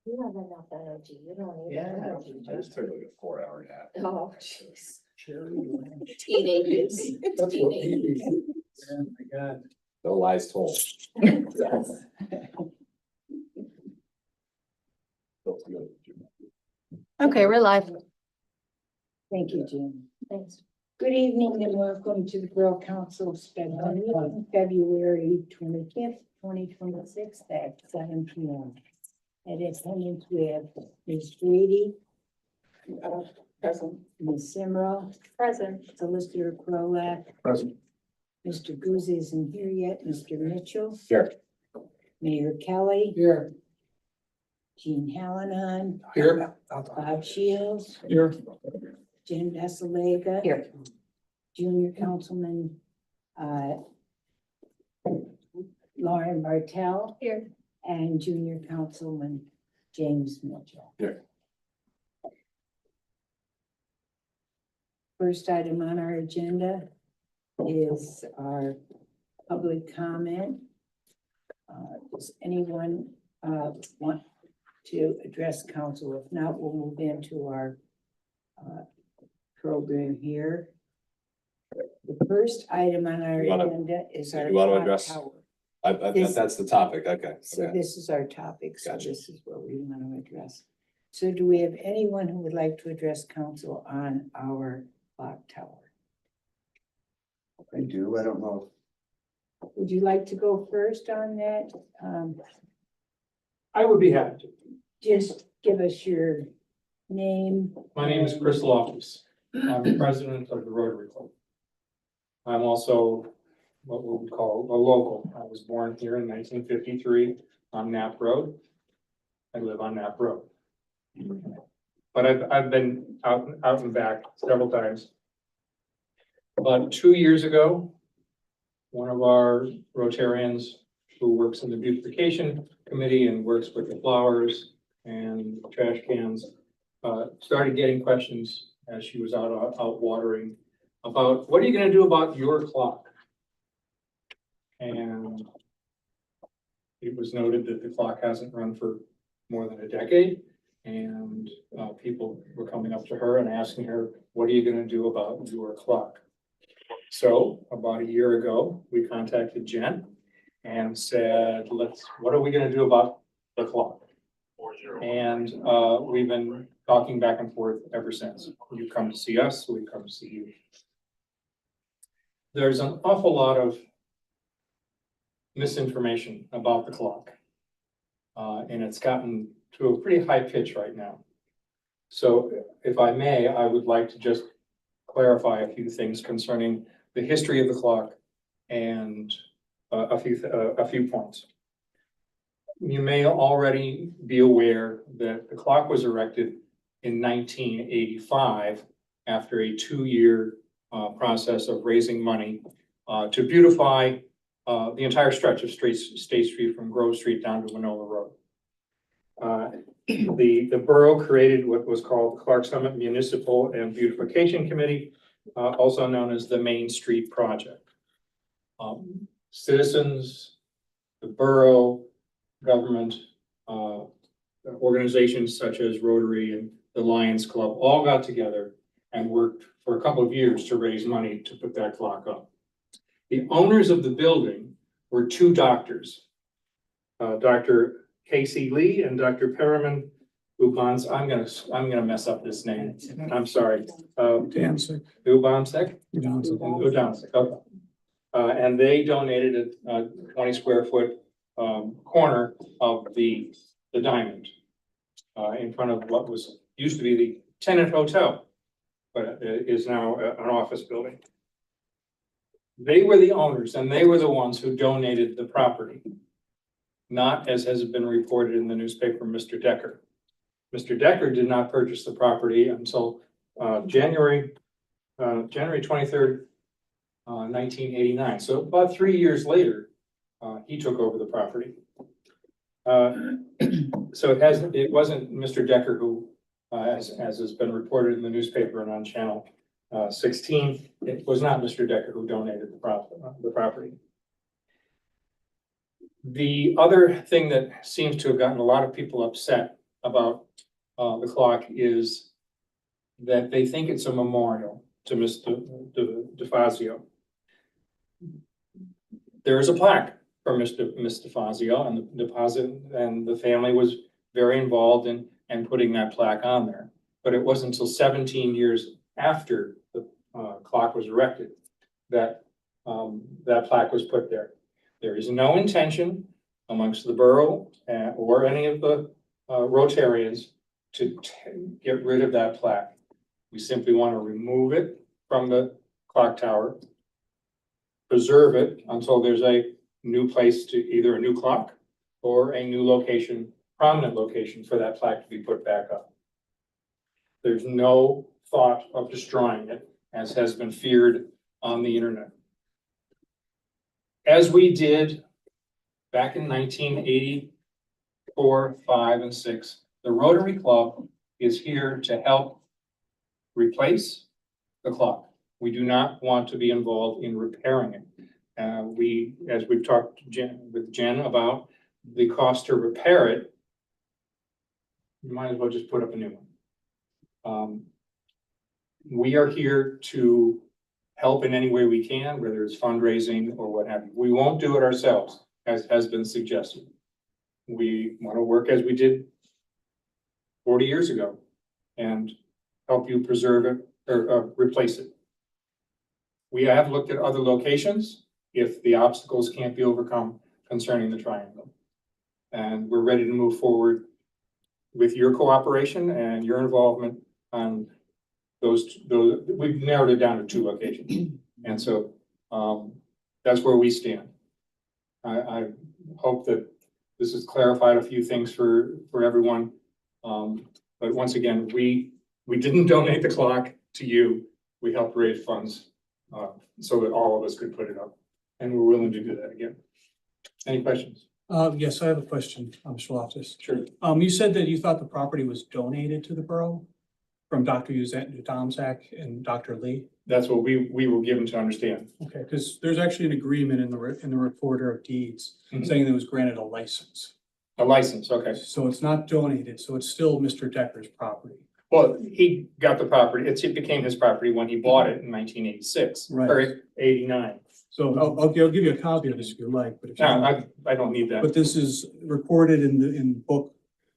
You have enough energy, you don't need Yeah. energy. I just took like a 4-hour nap. Oh, jeez. Cherry. Teenagers. That's what he Teenagers. is. Oh, my God. No lies told. Yes. Okay, we're live. Thank you, Jim. Thanks. Good evening and welcome to the Borough Council special meeting, February 25th, 2026 at 7 p.m. At attendance, we have Ms. Brady, Present. Ms. Simrel, Present. Solicitor Krolak. Present. Mr. Guz isn't here yet, Mr. Mitchell. Here. Mayor Kelly, Here. Jean Hallinan, Here. Bob Shields, Here. Jen Vasalega. Here. Junior Councilman, Lauren Bartel. Here. And Junior Councilman James Mitchell. Here. First item on our agenda is our public comment. Does anyone want to address council? If not, we'll move into our program here. The first item on our You wanna- agenda is our. you wanna clock address- tower. That's the topic, okay. So Okay. this is our topic, so Gotcha. this is what we want to address. So do we have anyone who would like to address council on our clock tower? I do, I don't know. Would you like to go first on that? I would be happy to. Just give us your name. My name is Chris Loftus. I'm the president of the Rotary Club. I'm also what we would call a local. I was born here in 1953 on Knapp Road. I live on Knapp Road. But I've been out and back several times. About 2 years ago, one of our Rotarians who works in the beautification committee and works with the flowers and trash cans, started getting questions as she was out watering about, what are you gonna do about your clock? And it was noted that the clock hasn't run for more than a decade. And people were coming up to her and asking her, what are you gonna do about your clock? So about a year ago, we contacted Jen and said, what are we gonna do about the clock? And we've been talking back and forth ever since. You come to see us, we come to see you. There's an awful lot of misinformation about the clock. And it's gotten to a pretty high pitch right now. So if I may, I would like to just clarify a few things concerning the history of the clock and a few points. You may already be aware that the clock was erected in 1985 after a 2-year process of raising money to beautify the entire stretch of State Street from Grove Street down to Winona Road. The borough created what was called the Clark Summit Municipal and Beautification Committee, also known as the Main Street Project. Citizens, the borough, government, organizations such as Rotary and the Lions Club all got together and worked for a couple of years to raise money to put that clock up. The owners of the building were 2 doctors, Dr. Casey Lee and Dr. Perriman Ubans. I'm gonna mess up this name. I'm sorry. Danzig. Ubansek? Udansek, okay. And they donated a 20 square foot corner of the diamond in front of what used to be the Tenant Hotel, but it is now an office building. They were the owners and they were the ones who donated the property, not as has been reported in the newspaper, Mr. Decker. Mr. Decker did not purchase the property until January 23rd, 1989. So about 3 years later, he took over the property. So it wasn't Mr. Decker who, as has been reported in the newspaper and on channel 16, it was not Mr. Decker who donated the property. The other thing that seems to have gotten a lot of people upset about the clock is that they think it's a memorial to Mr. DeFazio. There is a plaque for Mr. DeFazio, and the deposit, and the family was very involved in putting that plaque on there. But it wasn't until 17 years after the clock was erected that that plaque was put there. There is no intention amongst the borough or any of the Rotarians to get rid of that plaque. We simply want to remove it from the clock tower, preserve it until there's a new place to, either a new clock or a new location, prominent location for that plaque to be put back up. There's no thought of destroying it, as has been feared on the internet. As we did back in 1984, 5, and 6, the Rotary Club is here to help replace the clock. We do not want to be involved in repairing it. As we've talked with Jen about the cost to repair it, you might as well just put up a new one. We are here to help in any way we can, whether it's fundraising or what have you. We won't do it ourselves, as has been suggested. We want to work as we did 40 years ago and help you preserve it or replace it. We have looked at other locations if the obstacles can't be overcome concerning the triangle. And we're ready to move forward with your cooperation and your involvement on those, we've narrowed it down to 2 locations. And so that's where we stand. I hope that this has clarified a few things for everyone. But once again, we didn't donate the clock to you. We helped raise funds so that all of us could put it up. And we're willing to do that again. Any questions? Yes, I have a question, Mr. Loftus. Sure. You said that you thought the property was donated to the borough from Dr. Udomzak and Dr. Lee. That's what we were given to understand. Okay, because there's actually an agreement in the recorder of deeds saying that it was granted a license. A license, okay. So it's not donated, so it's still Mr. Decker's property. Well, he got the property, it became his property when he bought it in 1986, Right. or 89. So I'll give you a copy of this if you like, but if you No, I don't need that. but this is recorded in book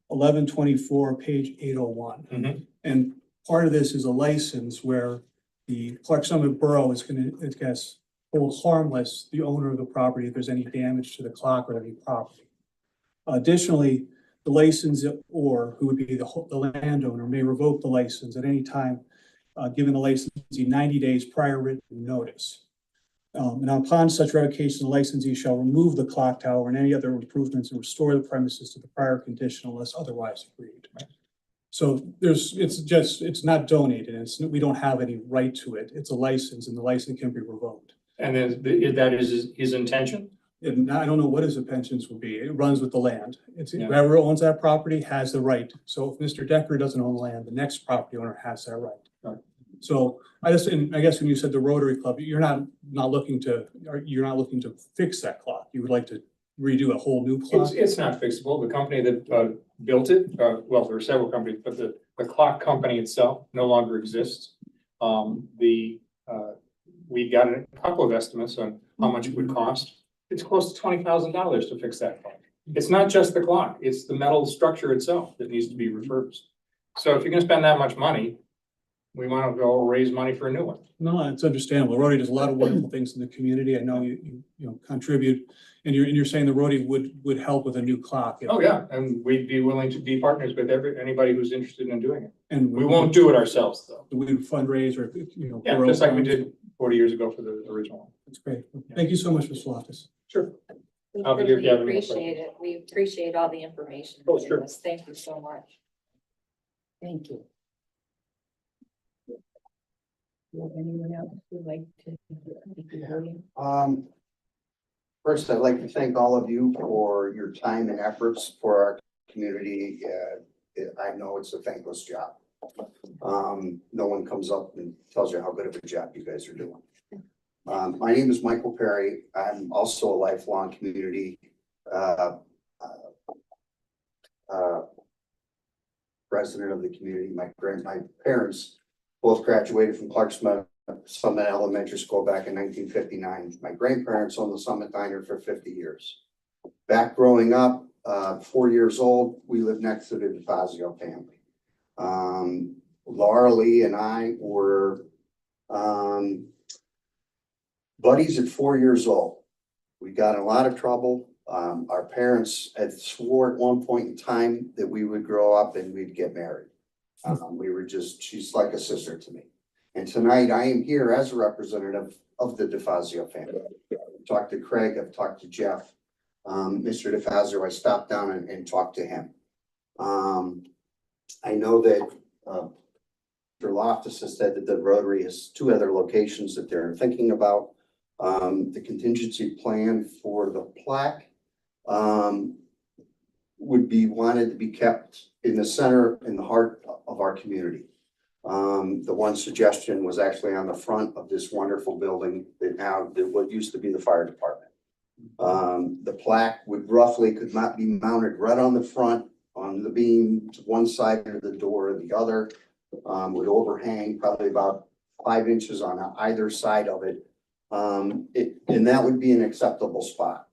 1124, page 801. Mhm. And part of this is a license where the Clark Summit Borough is going to, hold harmless the owner of the property if there's any damage to the clock or any property. Additionally, the licensor, who would be the landowner, may revoke the license at any time, given the licensee 90 days prior written notice. And upon such revocation, the licensee shall remove the clock tower and any other improvements and restore the premises to the prior condition unless otherwise agreed. So it's not donated. We don't have any right to it. It's a license and the license can be revoked. And then that is his intention? And I don't know what his intentions would be. It runs with the land. It's Yeah. whoever owns that property has the right. So if Mr. Decker doesn't own land, the next property owner has that right. Right. So I guess when you said the Rotary Club, you're not looking to fix that clock. You would like to redo a whole new clock? It's not fixable. The company that built it, well, there were several companies, but the clock company itself no longer exists. We got a couple of estimates on how much it would cost. It's close to $20,000 to fix that clock. It's not just the clock, it's the metal structure itself that needs to be refurbished. So if you're gonna spend that much money, we want to go raise money for a new one. No, it's understandable. Rotary does a lot of wonderful things in the community. I know you contribute, and you're saying the Rotary would help with a new clock. Oh, yeah, and we'd be willing to be partners with anybody who's interested in doing it. And We won't do it ourselves, though. We would fundraise or, Yeah, borrow just like we funds. did 40 years ago for the original one. That's great. Thank you so much, Mr. Loftus. Sure. We I'll be here if you have any more appreciate it. We appreciate all the information. Oh, you sure. gave us. Thank you so much. Thank you. Would anyone else would like to? First, I'd like to thank all of you for your time and efforts for our community. I know it's a thankless job. No one comes up and tells you how good of a job you guys are doing. My name is Michael Perry. I'm also a lifelong community resident of the community. My parents both graduated from Clark Summit Elementary School back in 1959. My grandparents owned the Summit Diner for 50 years. Back growing up, 4 years old, we lived next to the DeFazio family. Laura Lee and I were buddies at 4 years old. We got in a lot of trouble. Our parents had swore at one point in time that we would grow up and we'd get married. She's like a sister to me. And tonight I am here as a representative of the DeFazio family. I've talked to Craig, I've talked to Jeff. Mr. DeFazio, I stopped down and talked to him. I know that Mr. Loftus has said that the Rotary has 2 other locations that they're thinking about. The contingency plan for the plaque would be wanted to be kept in the center, in the heart of our community. The one suggestion was actually on the front of this wonderful building that what used to be the fire department. The plaque could not be mounted right on the front, on the beam to one side of the door or the other, would overhang probably about 5 inches on either side of it. And that would be an acceptable spot.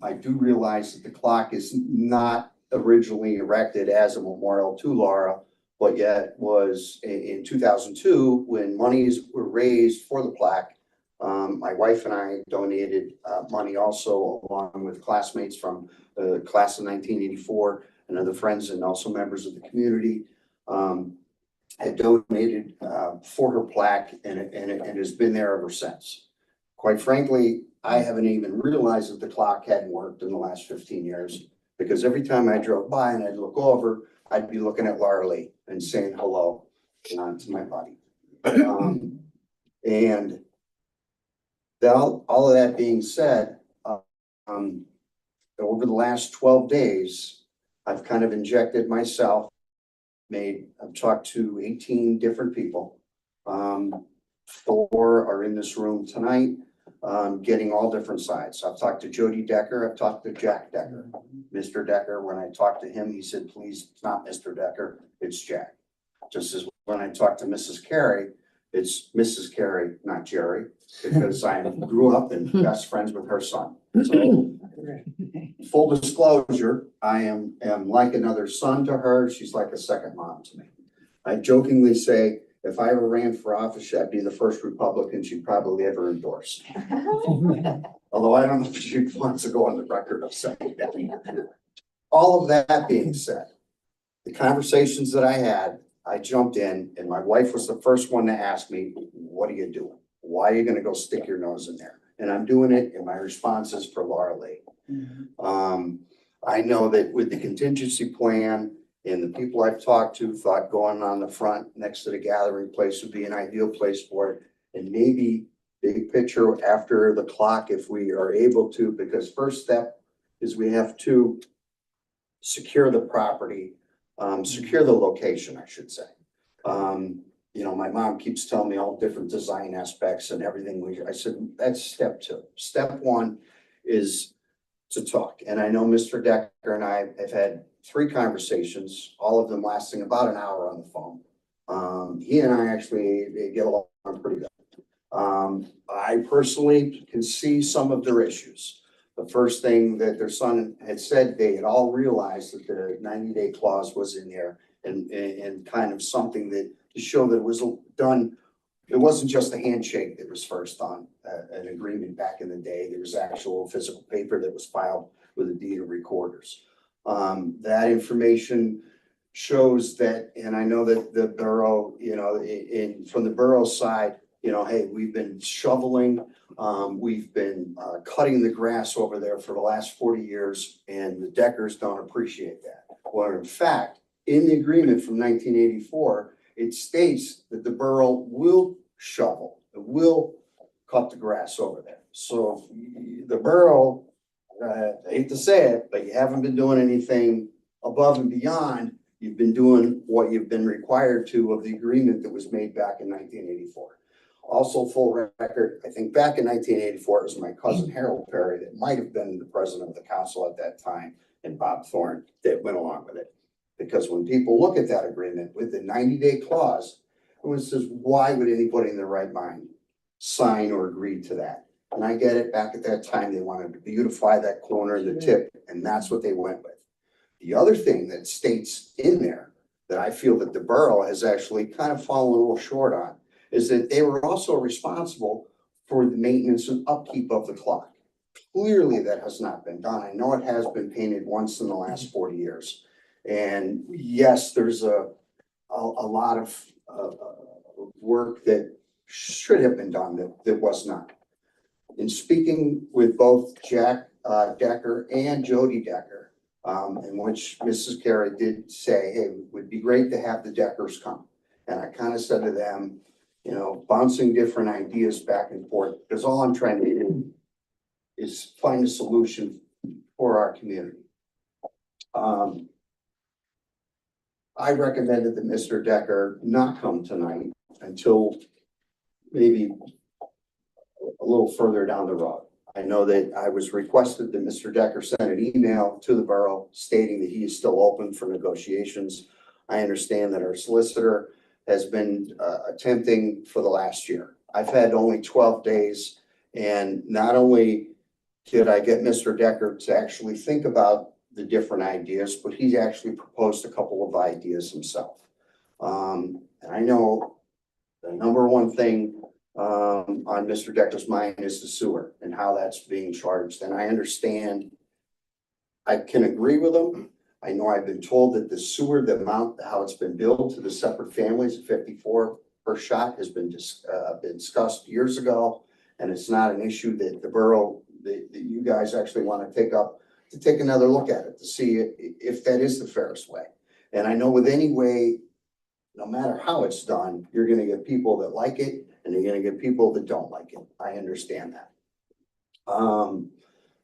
I do realize that the clock is not originally erected as a memorial to Laura, but yet was in 2002 when monies were raised for the plaque. My wife and I donated money also, along with classmates from the class of 1984 and other friends and also members of the community. Had donated for her plaque, and it has been there ever since. Quite frankly, I haven't even realized that the clock hadn't worked in the last 15 years, because every time I drove by and I'd look over, I'd be looking at Laura Lee and saying hello to my buddy. And all of that being said, over the last 12 days, I've kind of injected myself. I've talked to 18 different people. 4 are in this room tonight, getting all different sides. I've talked to Jody Decker. I've talked to Jack Decker. Mr. Decker, when I talked to him, he said, please, it's not Mr. Decker, it's Jack. Just as when I talked to Mrs. Carey, it's Mrs. Carey, not Jerry, because I grew up and best friends with her son. So, full disclosure, I am like another son to her. She's like a second mom to me. I jokingly say, if I ever ran for office, I'd be the first Republican she'd probably ever endorse. Although I don't know if she wants to go on the record of saying that. All of that being said, the conversations that I had, I jumped in, and my wife was the first one to ask me, what are you doing? Why are you gonna go stick your nose in there? And I'm doing it, and my response is for Laura Lee. I know that with the contingency plan and the people I've talked to thought going on the front next to the gathering place would be an ideal place for it. And maybe big picture after the clock, if we are able to, because first step is we have to secure the property, secure the location, I should say. You know, my mom keeps telling me all different design aspects and everything. I said, that's step 2. Step 1 is to talk. And I know Mr. Decker and I have had 3 conversations, all of them lasting about an hour on the phone. He and I actually get along pretty good. I personally can see some of their issues. The first thing that their son had said, they had all realized that the 90-day clause was in there, and kind of something that to show that it was done. It wasn't just a handshake that was first on an agreement back in the day. There was actual physical paper that was filed with a deed of recorders. That information shows that, and I know that the borough, you know, from the borough side, you know, hey, we've been shoveling, we've been cutting the grass over there for the last 40 years, and the Deckers don't appreciate that. Well, in fact, in the agreement from 1984, it states that the borough will shovel, it will cut the grass over there. So the borough, I hate to say it, but you haven't been doing anything above and beyond. You've been doing what you've been required to of the agreement that was made back in 1984. Also, full record, I think back in 1984, it was my cousin Harold Perry that might have been the president of the council at that time, and Bob Thorne that went along with it. Because when people look at that agreement with the 90-day clause, everyone says, why would anybody in their right mind sign or agree to that? And I get it, back at that time, they wanted to beautify that corner, the tip, and that's what they went with. The other thing that states in there that I feel that the borough has actually kind of fallen a little short on is that they were also responsible for the maintenance and upkeep of the clock. Clearly, that has not been done. I know it has been painted once in the last 40 years. And yes, there's a lot of work that should have been done that was not. In speaking with both Jack Decker and Jody Decker, in which Mrs. Carey did say, hey, it would be great to have the Deckers come. And I kind of said to them, you know, bouncing different ideas back and forth, because all I'm trying to do is find a solution for our community. I recommended that Mr. Decker not come tonight until maybe a little further down the road. I know that I was requested that Mr. Decker send an email to the borough stating that he is still open for negotiations. I understand that our solicitor has been attempting for the last year. I've had only 12 days, and not only did I get Mr. Decker to actually think about the different ideas, but he's actually proposed a couple of ideas himself. And I know the number one thing on Mr. Decker's mind is the sewer and how that's being charged. And I understand, I can agree with him. I know I've been told that the sewer, the amount, how it's been billed to the separate families, 54 per shot, has been discussed years ago. And it's not an issue that the borough, that you guys actually want to take up, to take another look at it, to see if that is the fairest way. And I know with any way, no matter how it's done, you're gonna get people that like it, and you're gonna get people that don't like it. I understand that.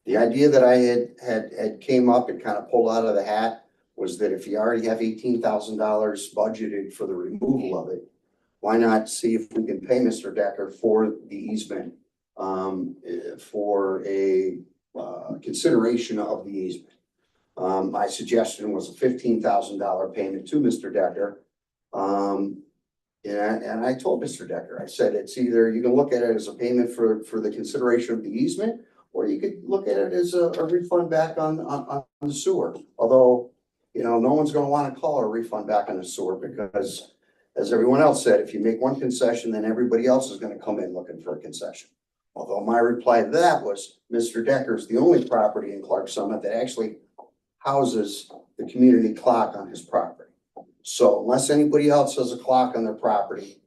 The idea that I had came up and kind of pulled out of the hat was that if you already have $18,000 budgeted for the removal of it, why not see if we can pay Mr. Decker for the easement, for a consideration of the easement. My suggestion was a $15,000 payment to Mr. Decker. And I told Mr. Decker, I said, it's either you can look at it as a payment for the consideration of the easement, or you could look at it as a refund back on the sewer. Although, you know, no one's gonna wanna call a refund back on the sewer because, as everyone else said, if you make one concession, then everybody else is gonna come in looking for a concession. Although my reply to that was, Mr. Decker's the only property in Clark Summit that actually houses the community clock on his property. So unless anybody else has a clock on their property,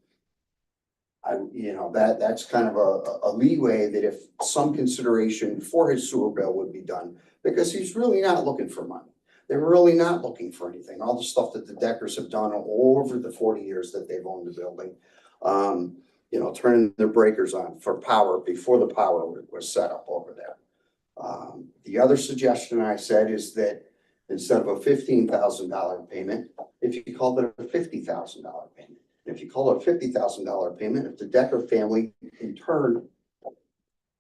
that's kind of a leeway that if some consideration for his sewer bill would be done, because he's really not looking for money. They're really not looking for anything. All the stuff that the Deckers have done over the 40 years that they've owned the building, turning their breakers on for power before the power was set up over there. The other suggestion I said is that instead of a $15,000 payment, if you called it a $50,000 payment. If you call it a $50,000 payment, if the Decker family in turn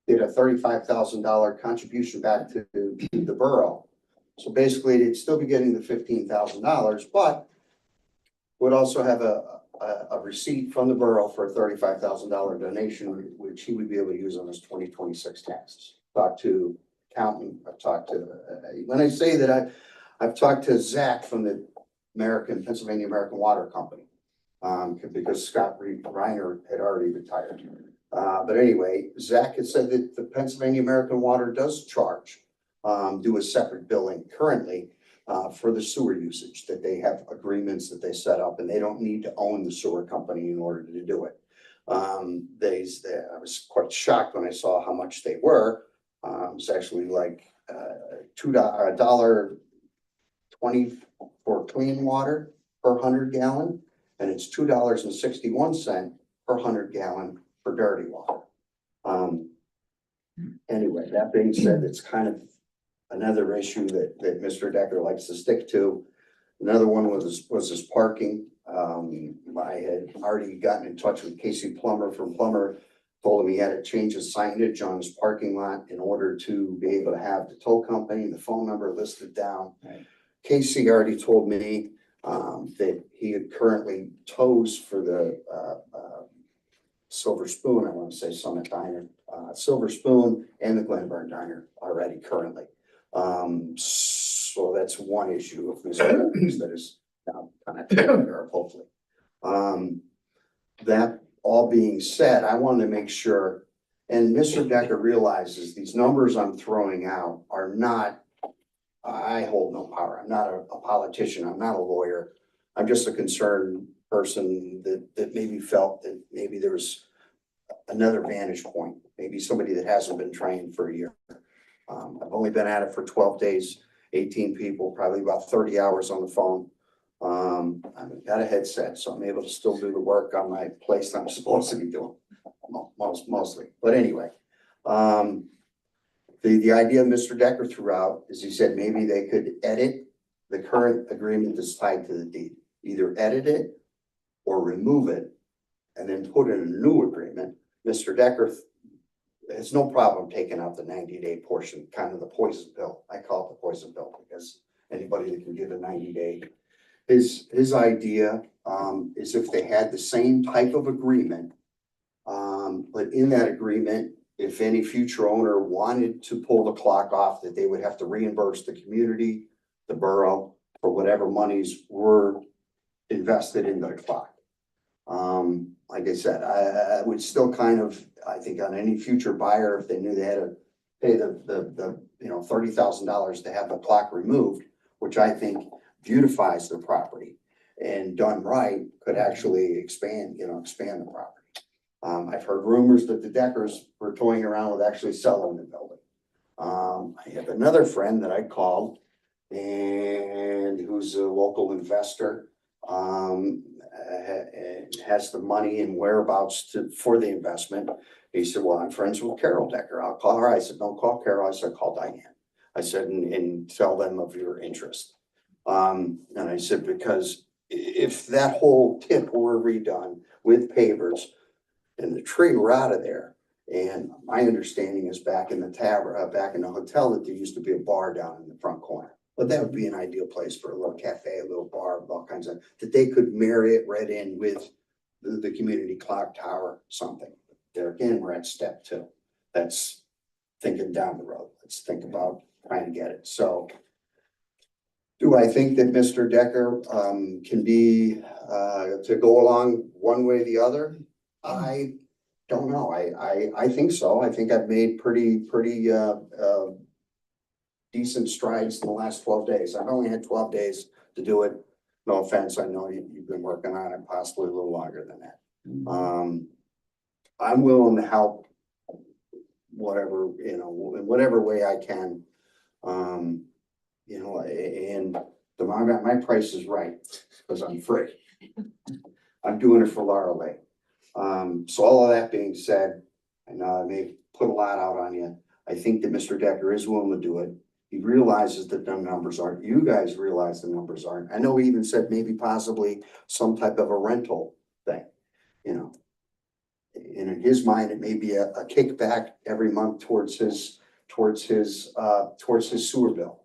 did a $35,000 contribution back to the borough. So basically, they'd still be getting the $15,000, but would also have a receipt from the borough for a $35,000 donation, which he would be able to use on his 2026 taxes. Talked to accountant, I've talked to, when I say that I've talked to Zach from the Pennsylvania American Water Company, because Scott Reiner had already retired. But anyway, Zach had said that the Pennsylvania American Water does charge, do a separate billing currently for the sewer usage, that they have agreements that they set up, and they don't need to own the sewer company in order to do it. I was quite shocked when I saw how much they were. It was actually like $1.20 for clean water per 100 gallon, and it's $2.61 per 100 gallon for dirty water. Anyway, that being said, it's kind of another issue that Mr. Decker likes to stick to. Another one was his parking. I had already gotten in touch with Casey Plummer from Plummer, told him he had to change his signage on his parking lot in order to be able to have the tow company, the phone number listed down. Right. Casey already told me that he currently tows for the, Silver Spoon, I want to say Summit Diner, Silver Spoon and the Glenburn Diner already currently. So that's one issue of Mr. Decker's that is now kind of taken care of, hopefully. That all being said, I wanted to make sure, and Mr. Decker realizes these numbers I'm throwing out are not, I hold no power. I'm not a politician. I'm not a lawyer. I'm just a concerned person that maybe felt that maybe there's another vantage point, maybe somebody that hasn't been trained for a year. I've only been at it for 12 days, 18 people, probably about 30 hours on the phone. I've got a headset, so I'm able to still do the work on my place that I'm supposed to be doing, mostly. But anyway, the idea Mr. Decker threw out is he said maybe they could edit the current agreement that's tied to the deed. Either edit it or remove it and then put in a new agreement. Mr. Decker has no problem taking out the 90-day portion, kind of the poison pill. I call it the poison pill because anybody that can get a 90-day. His idea is if they had the same type of agreement, but in that agreement, if any future owner wanted to pull the clock off, that they would have to reimburse the community, the borough, for whatever monies were invested in the clock. Like I said, I would still kind of, I think on any future buyer, if they knew they had to pay the $30,000 to have the clock removed, which I think beautifies the property and done right, could actually expand the property. I've heard rumors that the Deckers were toying around with actually selling the building. I have another friend that I called and who's a local investor, has the money and whereabouts for the investment. He said, well, I'm friends with Carol Decker. I'll call her. I said, don't call Carol. I said, call Diane. I said, and tell them of your interest. And I said, because if that whole tip were redone with pavers and the tree were out of there, and my understanding is back in the tavern, back in the hotel, that there used to be a bar down in the front corner. But that would be an ideal place for a little cafe, a little bar, all kinds of, that they could marry it right in with the community clock tower, something. There again, we're at step 2. That's thinking down the road. Let's think about trying to get it. So do I think that Mr. Decker can be to go along one way or the other? I don't know. I think so. I think I've made pretty decent strides in the last 12 days. I've only had 12 days to do it. No offense, I know you've been working on it possibly a little longer than that. I'm willing to help whatever, in whatever way I can. And my price is right because I'm free. I'm doing it for Laura Lake. So all of that being said, I know I may put a lot out on you. I think that Mr. Decker is willing to do it. He realizes that the numbers aren't, you guys realize the numbers aren't. I know he even said maybe possibly some type of a rental thing, And in his mind, it may be a kickback every month towards his sewer bill.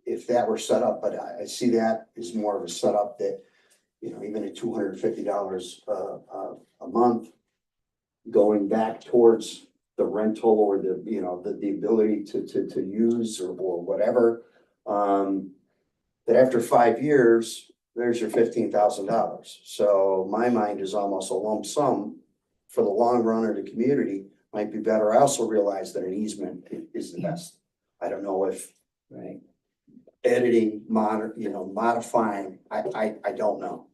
If that were set up, but I see that as more of a setup that, even at $250 a month, going back towards the rental or the ability to use or whatever, that after 5 years, there's your $15,000. So my mind is almost a lump sum for the long run of the community might be better. I also realize that an easement is the best. I don't know if editing, modifying, I don't know.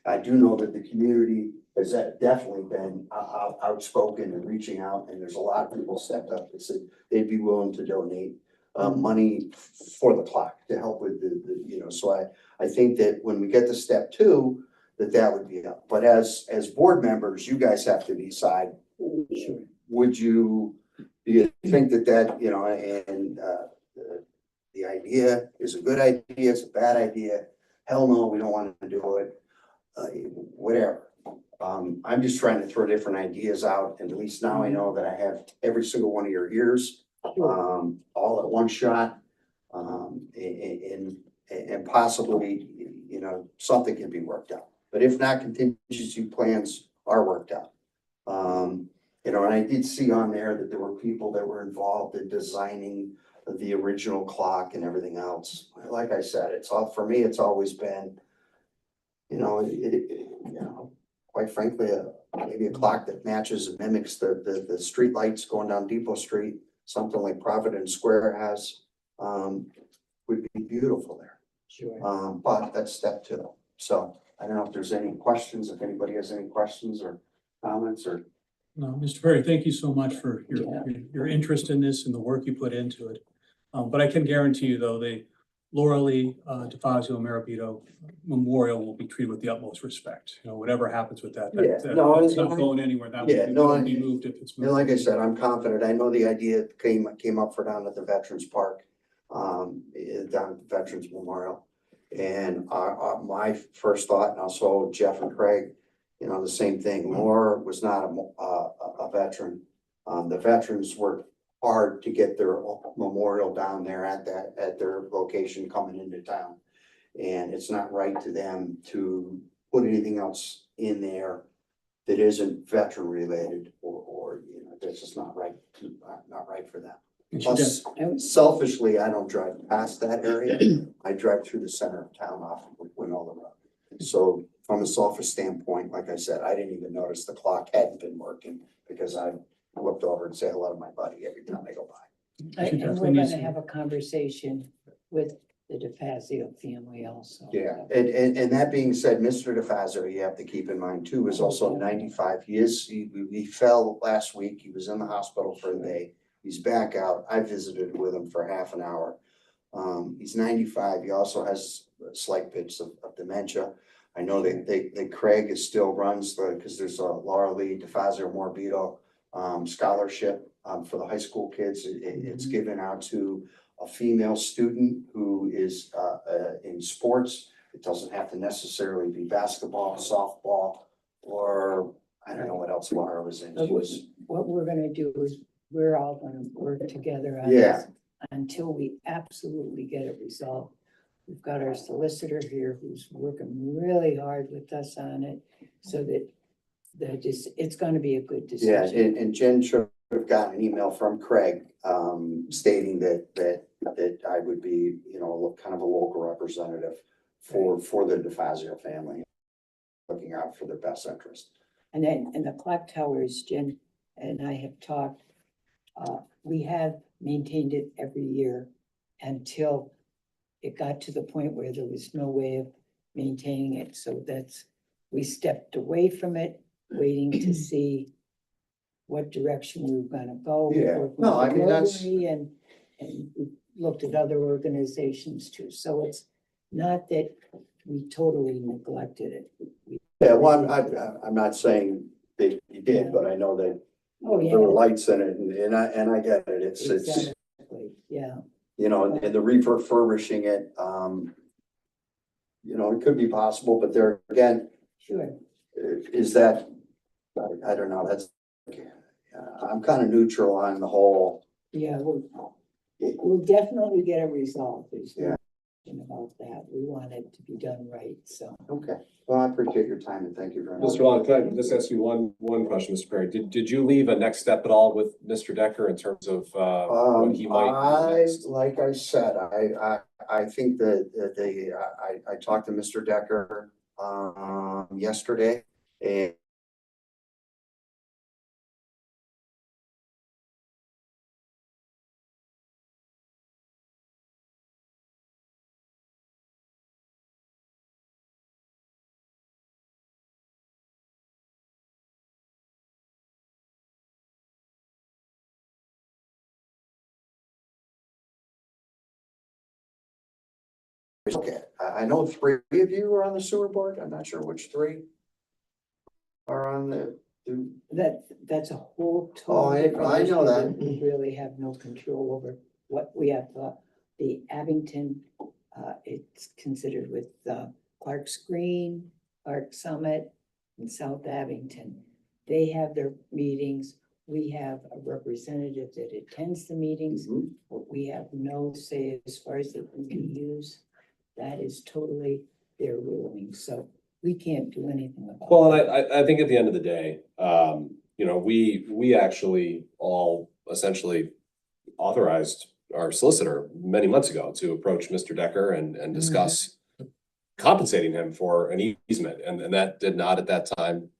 I do know that the community has definitely been outspoken and reaching out, and there's a lot of people stepped up that said they'd be willing to donate money for the clock to help with so I think that when we get to step 2, that would be up. But as board members, you guys have to decide, would you, do you think that the idea is a good idea, it's a bad idea? Hell no, we don't want to do it, whatever. I'm just trying to throw different ideas out, and at least now I know that I have every single one of your ears, all at one shot. And possibly, you know, something can be worked out. But if not, contingency plans are worked out. You know, and I did see on there that there were people that were involved in designing the original clock and everything else. Like I said, it's all, for me, it's always been, you know, you know, quite frankly, maybe a clock that matches and mimics the street lights going down Depot Street, something like Providence Square has, would be beautiful there. Sure. But that's step two. So I don't know if there's any questions, if anybody has any questions or comments or. No, Mr. Perry, thank you so much for Yeah. your interest in this and the work you put into it. But I can guarantee you, though, the Laura Lee DeFazio Marabito Memorial will be treated with the utmost respect. You know, whatever happens with that, Yeah, no, it's not going anywhere. That yeah, no, will be moved if it's And moved. like I said, I'm confident. I know the idea came up for down at the Veterans Park, down at the Veterans Memorial. And my first thought, and also Jeff and Craig, you know, the same thing. Laura was not a veteran. The veterans worked hard to get their memorial down there at their location coming into town. And it's not right to them to put anything else in there that isn't veteran related or, you know, that's just not right, not right for them. Plus, selfishly, I don't drive past that area. I drive through the center of town off of Winona Road. So from a selfish standpoint, like I said, I didn't even notice the clock hadn't been working because I looked over and say hello to my buddy every time I go by. And definitely we're need gonna some- have a conversation with the DeFazio family also. Yeah, and that being said, Mr. DeFazio, you have to keep in mind too, is also 95. He fell last week. He was in the hospital for a day. He's back out. I visited with him for half an hour. He's 95. He also has slight bits of dementia. I know that Craig is still runs because there's a Laura Lee DeFazio Morbido scholarship for the high school kids. It's given out to a female student who is in sports. It doesn't have to necessarily be basketball, softball, or I don't know what else Laura was in. She was, What we're gonna do is, we're all gonna work together on Yeah. this until we absolutely get it resolved. We've got our solicitor here who's working really hard with us on it, so that it's gonna be a good yeah, decision. and Jen should have gotten an email from Craig stating that I would be, you know, kind of a local representative for the DeFazio family, looking out for their best interest. And then, and the clock towers, Jen and I have talked, we have maintained it every year until it got to the point where there was no way of maintaining it, so we stepped away from it, waiting to see what direction we were gonna go. We Yeah. worked with No, I the mean, that's- Rotary And we looked at other organizations too, so it's not that we totally neglected it. Yeah, well, I'm not saying that you did, but I know that Oh, there were yeah, lights in it and I get it. It's, exactly, yeah. you know, and the refurbishing it, you know, it could be possible, but there again, Sure, is that, I don't know, that's, I'm kind of neutral on the whole. yeah, we'll definitely get it resolved, there's no Yeah. question about that, we want it to be done right, so. Okay, well, I appreciate your time and thank you very much. Mr. Long, can I just ask you one question, Mr. Perry? Did you leave a next step at all with Mr. Decker in terms of what he might do next? Like I said, I think that I talked to Mr. Decker yesterday and okay, I know 3 of you are on the sewer board. I'm not sure which 3 are on the. That's a whole. Oh, I totally know different that. issue We really have no control over what we have, the Abington, it's considered with, Clark's Green, Clark Summit, and South Abington. They have their meetings, we have a representative that attends the meetings. We have no say as far as the reviews. That is totally their ruling, so we can't do anything about it. Well, and I think at the end of the day, you know, we actually all essentially authorized our solicitor many months ago to approach Mr. Decker and discuss compensating him for an easement, and that did not at that time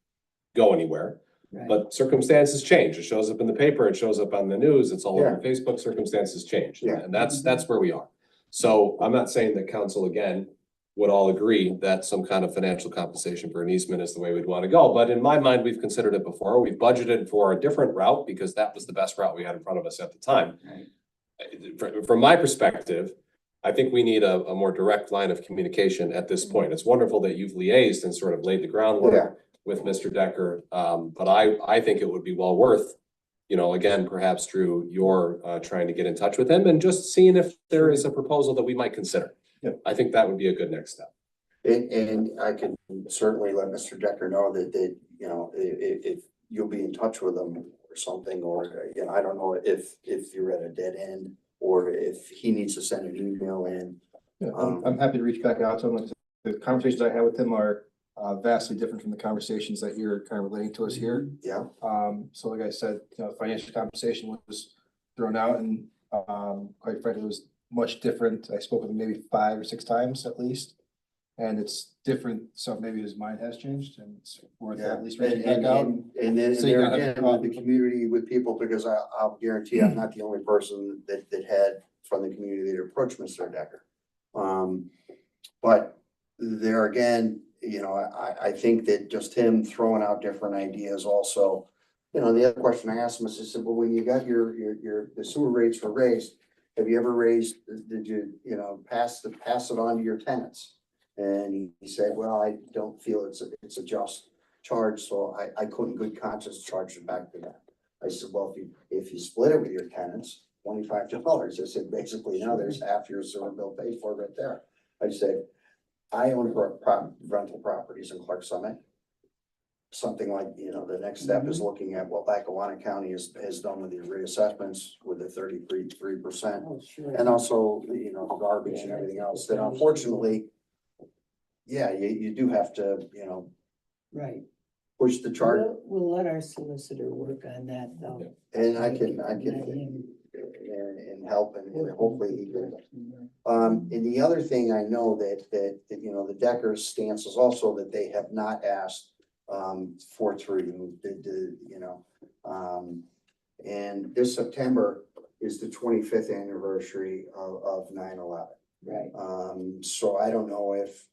go anywhere. Right. But circumstances change. It shows up in the paper, it shows up on the news, it's all over Facebook, circumstances change. Yeah. And that's where we are. So I'm not saying that council, again, would all agree that some kind of financial compensation for an easement is the way we'd want to go. But in my mind, we've considered it before. We've budgeted for a different route because that was the best route we had in front of us at the time. Right. From my perspective, I think we need a more direct line of communication at this point. It's wonderful that you've liaised and sort of laid the groundwork with Mr. Decker. But I think it would be well worth, you know, again, perhaps Drew, your trying to get in touch with him and just seeing if there is a proposal that we might consider. Yeah. I think that would be a good next step. And I can certainly let Mr. Decker know that, you know, if you'll be in touch with him or something, or, you know, I don't know if you're at a dead end or if he needs to send an email in. Yeah, I'm happy to reach back out to him. Like, the conversations I had with him are vastly different from the conversations that you're kind of relating to us here. Yeah, So like I said, you know, financial compensation was thrown out, and quite frankly, it was much different. I spoke with him maybe 5 or 6 times at least. And it's different, so maybe his mind has changed, and it's worth yeah. at least reaching back out. And then So you there gotta have again, with the community, with people, because I'll guarantee I'm not the only person that had from the community that approached Mr. Decker. But there again, you know, I think that just him throwing out different ideas also, you know, the other question I asked him is, I said, well, when you got the sewer rates were raised, have you ever raised, did you, you know, pass it on to your tenants? And he said, well, I don't feel it's a just charge, so I couldn't good conscience charge it back to them. I said, well, if you split it with your tenants, $25. I said, basically now there's half your sewer bill paid for right there. I said, I own rental properties in Clark Summit. Something like, you know, the next step is looking at what Lackawanna County has done with the reassessments with the 33%. Oh, sure. And also, you know, the garbage and everything else that unfortunately, yeah, you do have to, you know, Right. push the chart. We'll let our solicitor work on that though. And I can Let him and help and work on hopefully he it. can. And the other thing I know that, you know, the Decker's stance is also that they have not asked, for to remove you know, and this September is the 25th anniversary of 9/11. Right. So I don't know if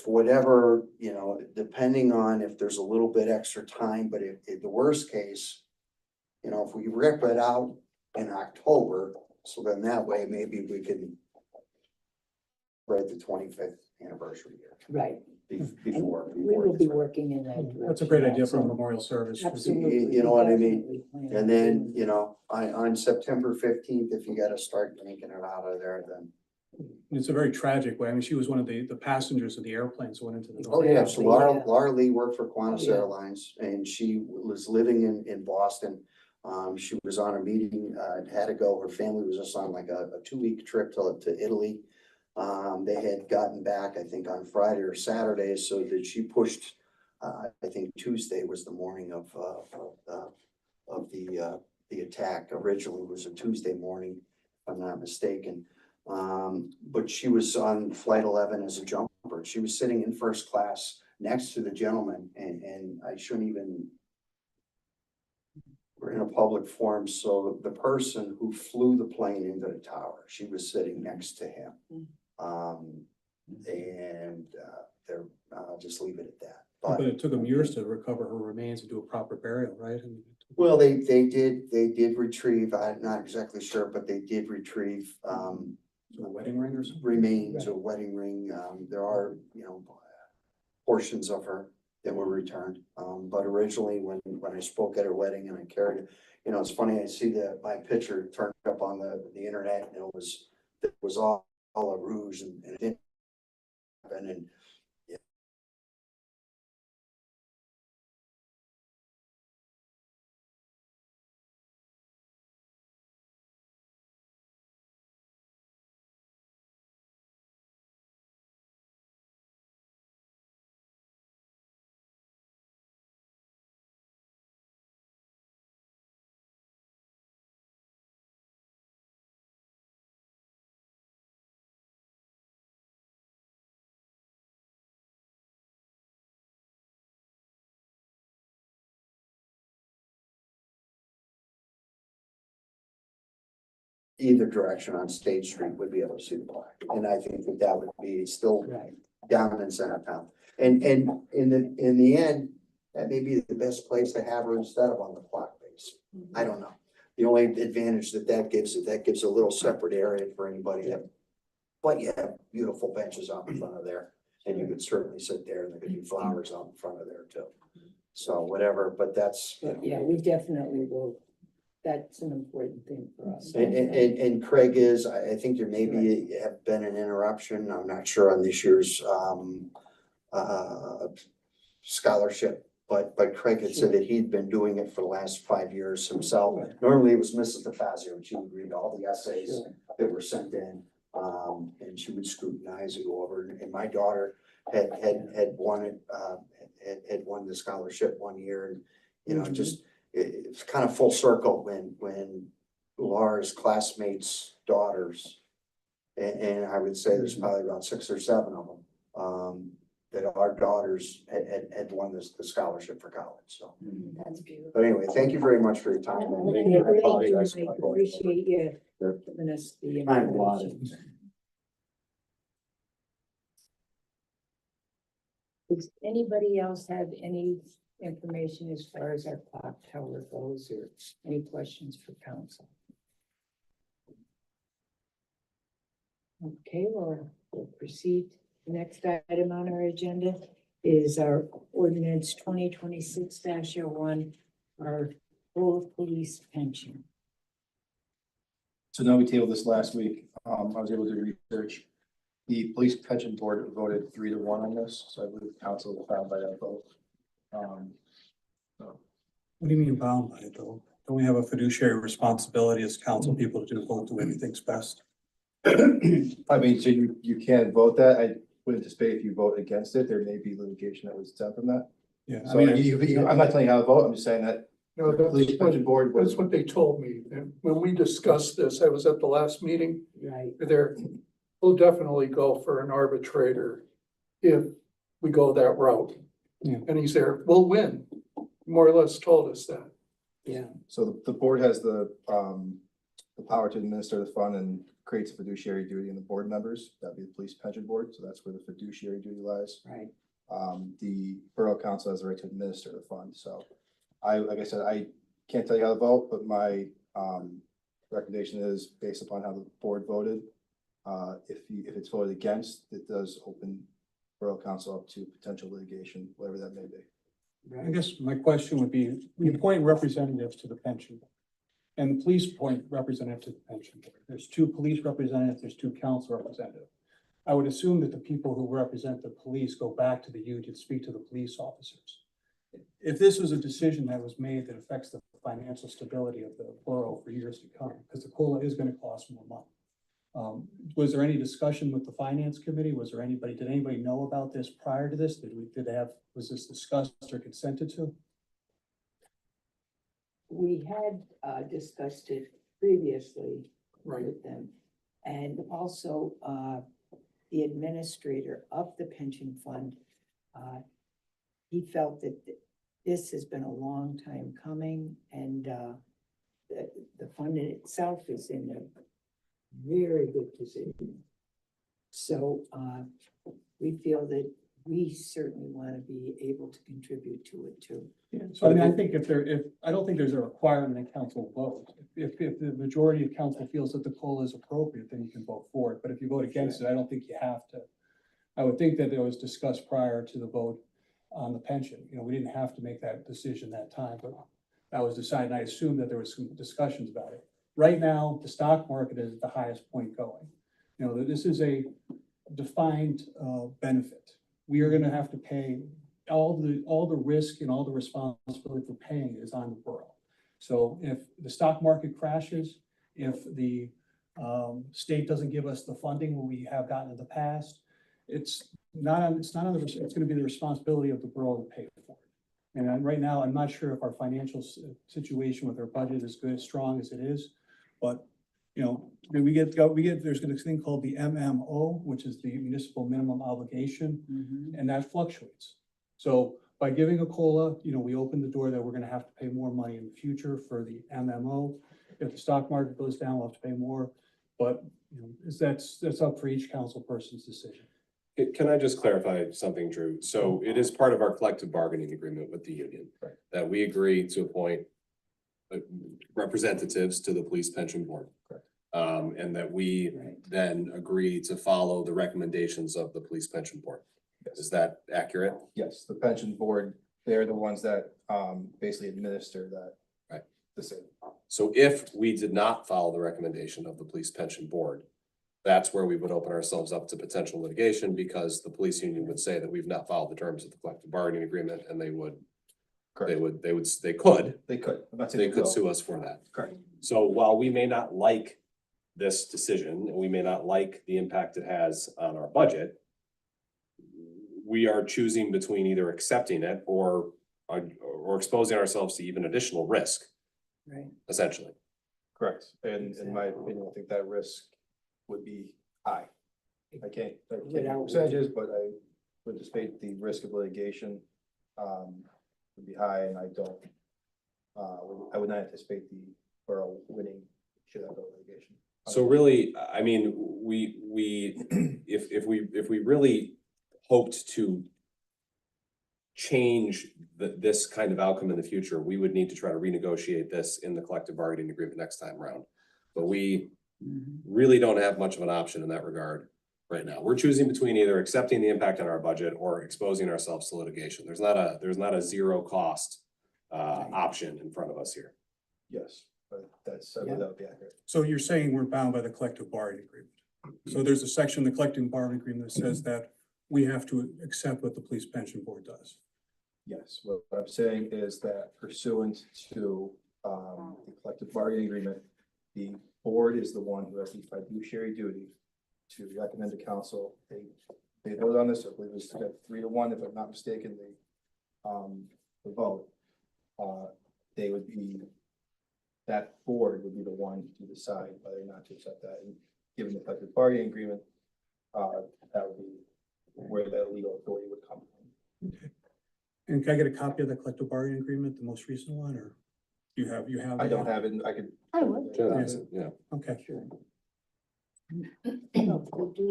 whatever, you know, depending on if there's a little bit extra time, but if the worst case, you know, if we rip it out in October, so then that way maybe we can write the 25th anniversary year Right. before. We will be working in that direction. That's a great idea for a also. memorial service. Absolutely. You know what I mean? Definitely plan on And then, doing you know, on September 15th, if you gotta start yanking it out of there, then. It's a very tragic way. I mean, she was one of the passengers of the airplanes that went into the. Oh, yeah, so Laura, Yeah. Laura Lee worked for Qantas Oh, yeah. Airlines and she was living in Boston. She was on a meeting, had to go, her family was just on like a 2-week trip to Italy. They had gotten back, I think, on Friday or Saturday, so that she pushed, I think Tuesday was the morning of the attack. Originally it was a Tuesday morning, if I'm not mistaken. But she was on flight 11 as a jumper. She was sitting in first class next to the gentleman, and I shouldn't even. We're in a public forum, so the person who flew the plane into the tower, she was sitting next to him. And I'll just leave it at that. But it took them years to recover her remains and do a proper burial, right? And Well, they did retrieve, I'm not exactly sure, but they did retrieve, a wedding ring or something. remains, a wedding ring. There are, you know, portions of her that were returned. But originally when I spoke at her wedding and I carried it, you know, it's funny, I see my picture turned up on the internet and it was all a ruse and it didn't happen. And either direction on State Street would be able to see the plaque. And I think that that would be still Right. down in center town. And in the end, that may be the best place to have her instead of on the plaque base. I don't know. The only advantage that gives is that gives a little separate area for anybody that, but you have beautiful benches out in front of there. And you could certainly sit there and there could be flowers out in front of there too. So whatever, but that's, you know. But yeah, we definitely will, that's an important thing for us. And Craig is, I think there maybe have been an interruption, I'm not sure on this year's scholarship. But Craig had said that he'd been doing it for the last 5 years himself. Normally it was Mrs. DeFazio, and she would read all the essays Sure. that were sent in. And she would scrutinize and go over, and my daughter had won it, had won the scholarship one year, and, you know, just, it's kind of full circle when Laura's classmates' daughters, and I would say there's probably about 6 or 7 of them, that our daughters had won the scholarship for college, so. That's beautiful. But anyway, thank you very much for your time. Thank you, I apologize for Mike. my voice. Appreciate you giving us the Time allotted. information. Does anybody else have any information as far as our clock tower goes, or any questions for council? Okay, well, we'll proceed. The next item on our agenda is our ordinance 2026-01, our full police pension. So now we tabled this last week. I was able to research. The police pension board voted 3-1 on this, so I believe council was bound by that vote. What do you mean bound by it though? Don't we have a fiduciary responsibility as council people to do vote the way we think's best? I mean, so you can vote that. I would anticipate if you vote against it, there may be litigation that would stem from that. Yeah, I So mean, I'm not telling you how to vote. I'm just saying that No, the police pension board was. that's what they told me. And when we discussed this, I was at the last meeting, Right. we'll definitely go for an arbitrator if we go that route. Yeah. And he's there, we'll win, more or less told us that. Yeah. So the board has the power to administer the fund and creates a fiduciary duty in the board members. That'd be the police pension board. So that's where the fiduciary duty lies. Right. The borough council has the right to administer the fund. So like I said, I can't tell you how to vote, but my recommendation is based upon how the board voted. If it's voted against, it does open borough council up to potential litigation, whatever that may be. I guess my question would be, we appoint representatives to the pension board. And the police appoint representative to the pension board. There's 2 police representatives, there's 2 council representatives. I would assume that the people who represent the police go back to the union to speak to the police officers. If this was a decision that was made that affects the financial stability of the borough for years to come, because the COLA is gonna cost more money. Was there any discussion with the finance committee? Did anybody know about this prior to this? Was this discussed or consented to? We had discussed it previously Right. with them. And also, the administrator of the pension fund, he felt that this has been a long time coming, and the fund in itself is in a very good position. So we feel that we certainly want to be able to contribute to it too. Yeah, so I mean, I think I don't think there's a requirement that council vote. If the majority of council feels that the COLA is appropriate, then you can vote for it. But if you vote against it, I don't think you have to. I would think that it was discussed prior to the vote on the pension. You know, we didn't have to make that decision that time, but that was decided. I assume that there was some discussions about it. Right now, the stock market is at the highest point going. You know, this is a defined benefit. We are gonna have to pay all the risk and all the responsibility for paying is on the borough. So if the stock market crashes, if the state doesn't give us the funding we have gotten in the past, it's gonna be the responsibility of the borough to pay for it. And right now, I'm not sure if our financial situation with our budget is good, as strong as it is, but you know, there's gonna be a thing called the MMO, which is the municipal minimum obligation, and that fluctuates. So by giving a COLA, you know, we open the door that we're gonna have to pay more money in the future for the MMO. if the stock market goes down, we'll have to pay more. But, you know, that's up for each council person's decision. Can I just clarify something, Drew? So it is part of our collective bargaining agreement with the union. Right. That we agree to appoint representatives to the police pension board. Correct. And that we Right. then agree to follow the recommendations of the police pension board. Yes. Is that accurate? Yes, the pension board, they're the ones that basically administer that. Right. Decision. So if we did not follow the recommendation of the police pension board, that's where we would open ourselves up to potential litigation because the police union would say that we've not followed the terms of the collective bargaining agreement and they could, They could. I'm not saying they could will. sue us for that. Correct. So while we may not like this decision, and we may not like the impact it has on our budget, we are choosing between either accepting it or exposing ourselves to even additional risk, Right. essentially. Correct. And in my opinion, I think that risk would be high. I can't give percentages, but I would anticipate the risk of litigation would be high and I don't. I would not anticipate the borough winning should that go to litigation. So really, I mean, if we really hoped to change this kind of outcome in the future, we would need to try to renegotiate this in the collective bargaining agreement next time around. But we really don't have much of an option in that regard right now. We're choosing between either accepting the impact on our budget or exposing ourselves to litigation. There's not a zero cost option in front of us here. Yes, but I believe that would be accurate. So you're saying we're bound by the collective bargaining agreement. So there's a section in the collective bargaining agreement that says that we have to accept what the police pension board does. Yes, what I'm saying is that pursuant to the collective bargaining agreement, the board is the one who has the fiduciary duty to recommend to council. They voted on this, I believe it was 3-1, if I'm not mistaken, the vote. They would be, that board would be the one to decide whether or not to accept that. And given the collective bargaining agreement, that would be where that legal authority would come from. Okay. And can I get a copy of the collective bargaining agreement, the most recent one, or you have? I don't have it, I could. I would. Sure, yeah. Okay. Sure. Do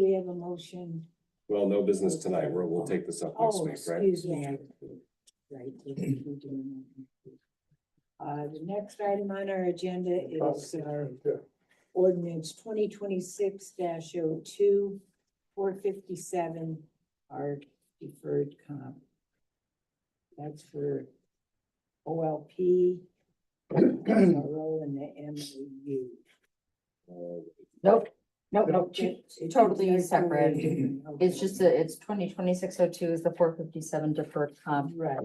we have a motion? Well, no business tonight. We'll take this up next Oh, week, right? excuse me. Right. The next item on our agenda is ordinance 2026-02, 457, our deferred comp. That's for OLP, SRO, and the MOU. Nope, nope, It's totally exactly separate. different. It's Okay. just it's 2026-02 is the 457 deferred comp. Right,